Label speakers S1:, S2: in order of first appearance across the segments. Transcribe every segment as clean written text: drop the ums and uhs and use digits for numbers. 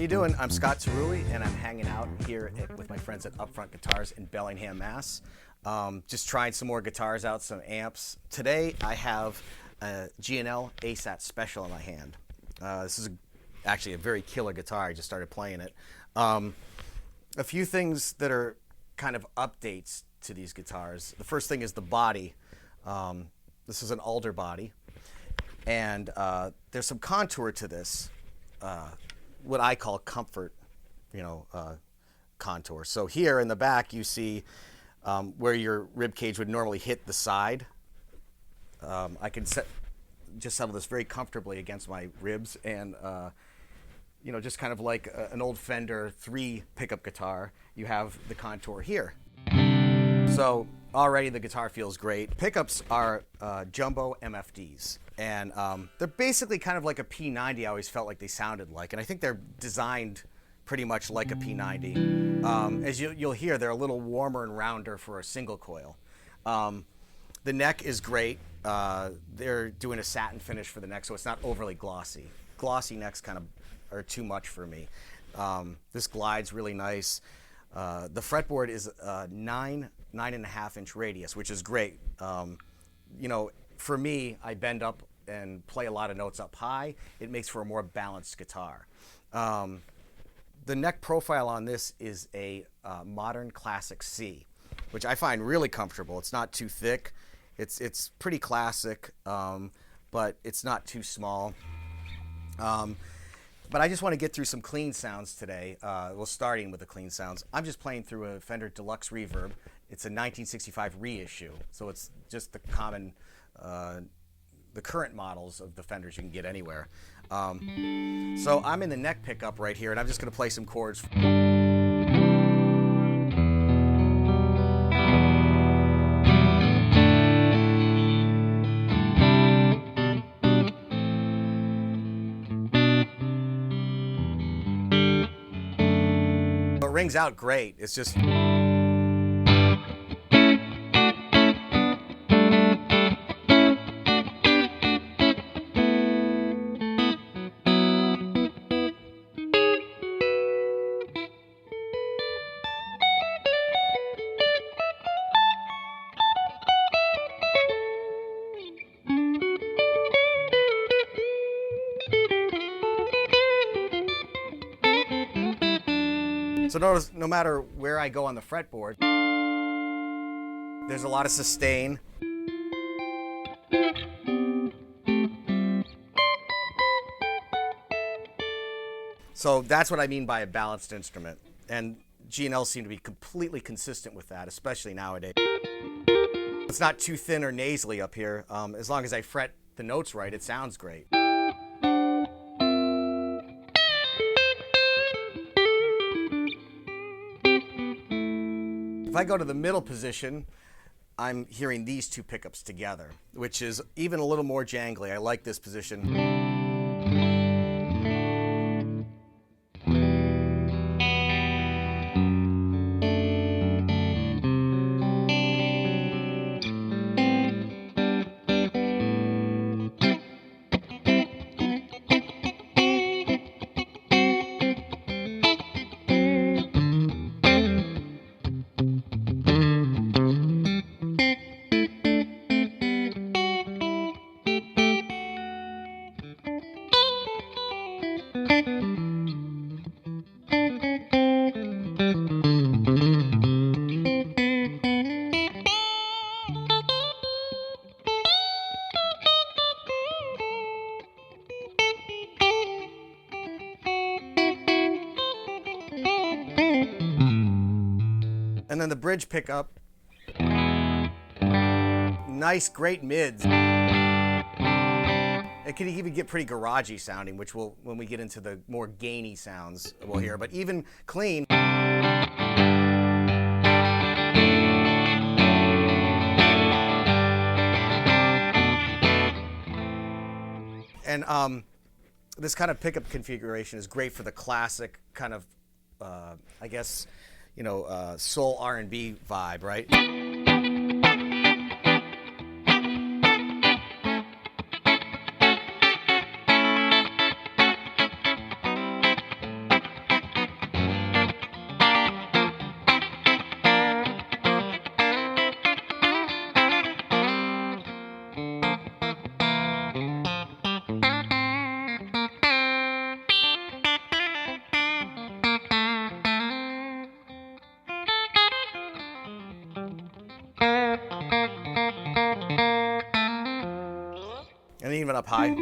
S1: you doing? I'm Scott Tarulli, and I'm hanging out here with my friends at UpFront Guitars in Bellingham, Mass. Just trying some more guitars out, some amps. Today I have a G&L ASAT Special in my hand. This is actually a very killer guitar. I just started playing it. A few things that are kind of updates to these guitars. The first thing is the body. This is an alder body, and there's some contour to this. What I call comfort, contour. So here in the back, you see where your rib cage would normally hit the side. I can settle this very comfortably against my ribs, and just kind of like an old Fender 3 pickup guitar, you have the contour here. So already the guitar feels great. Pickups are jumbo MFDs. And they're basically kind of like a P90. I always felt like they sounded like, and I think they're designed pretty much like a P90. As you'll hear, they're a little warmer and rounder for a single coil. The neck is great. They're doing a satin finish for the neck, so it's not overly glossy. Glossy necks kind of are too much for me. This glides really nice. The fretboard is a 9.5 inch radius, which is great. For me, I bend up and play a lot of notes up high. It makes for a more balanced guitar. The neck profile on this is a modern classic C, which I find really comfortable. It's not too thick. It's pretty classic, but it's not too small. But I just want to get through some clean sounds today. Starting with the clean sounds. I'm just playing through a Fender Deluxe Reverb. It's a 1965 reissue, so it's just the common, the current models of the Fenders you can get anywhere. So I'm in the neck pickup right here, and I'm just going to play some chords. It rings out great. It's just... So notice, no matter where I go on the fretboard, there's a lot of sustain. So that's what I mean by a balanced instrument. And G&L seem to be completely consistent with that, especially nowadays. It's not too thin or nasally up here. As long as I fret the notes right, it sounds great. If I go to the middle position, I'm hearing these two pickups together, which is even a little more jangly. I like this position. And then the bridge pickup, nice, great mids. It can even get pretty garagey sounding, which will, when we get into the more gainy sounds, we'll hear. But even clean. And this kind of pickup configuration is great for the classic kind of, I guess, soul R&B vibe, right? it up high.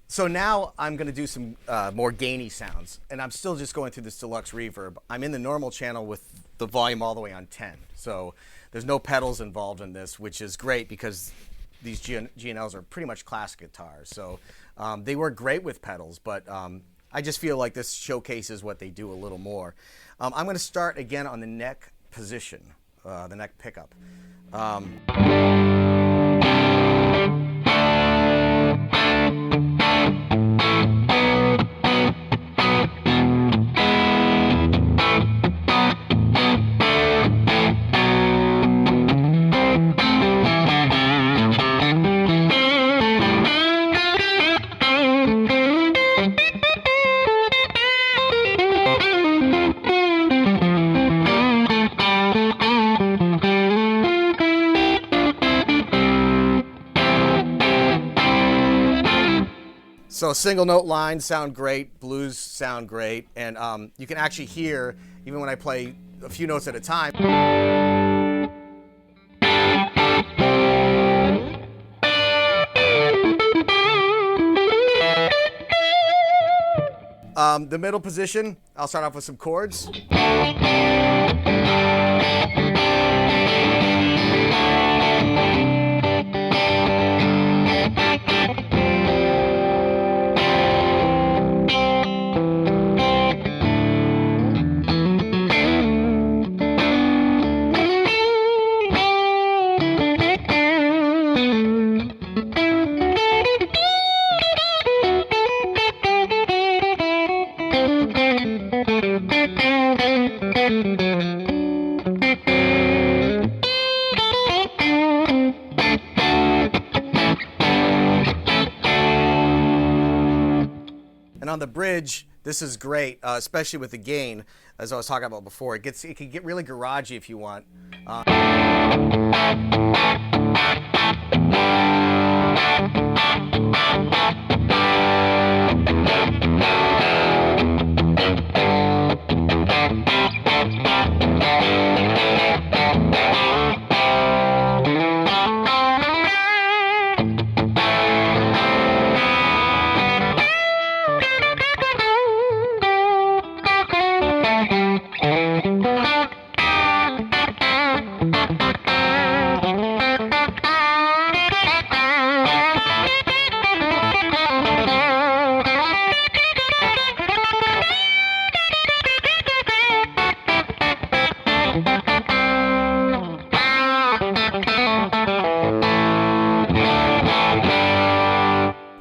S1: So now I'm going to do some more gainy sounds, and I'm still just going through this deluxe reverb. I'm in the normal channel with the volume all the way on 10, so there's no pedals involved in this, which is great because these G&Ls are pretty much classic guitars. So they work great with pedals, but I just feel like this showcases what they do a little more. I'm going to start again on the neck position, the neck pickup. So single note lines sound great, blues sound great, and you can actually hear, even when I play a few notes at a time, the middle position, I'll start off with some chords. And on the bridge, this is great, especially with the gain, as I was talking about before. It can get really garagey if you want.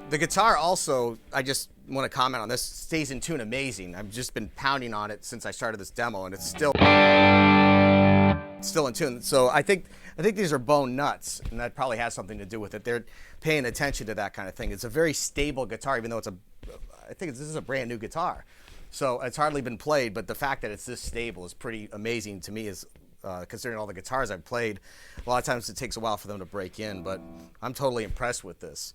S1: The guitar also, I just want to comment on this, stays in tune amazing. I've just been pounding on it since I started this demo, and it's still in tune. So I think these are bone nuts, and that probably has something to do with it. They're paying attention to that kind of thing. It's a very stable guitar, even though this is a brand new guitar. So it's hardly been played, but the fact that it's this stable is pretty amazing to me, considering all the guitars I've played. A lot of times it takes a while for them to break in, but I'm totally impressed with this.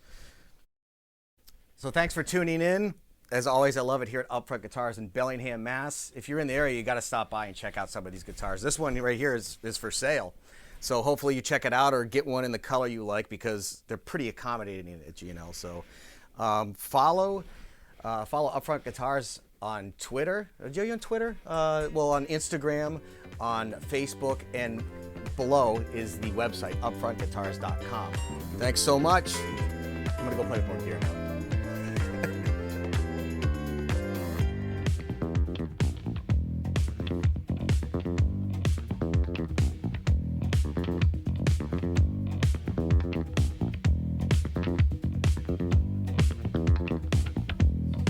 S1: So thanks for tuning in. As always, I love it here at UpFront Guitars in Bellingham, Mass. If you're in the area, you got to stop by and check out some of these guitars. This one right here is for sale. So hopefully you check it out or get one in the color you like, because they're pretty accommodating at G&L. So follow UpFront Guitars on Twitter. Are you on Twitter? Well, on Instagram, on Facebook, and below is the website, upfrontguitars.com. Thanks so much. I'm going to go play more gear now.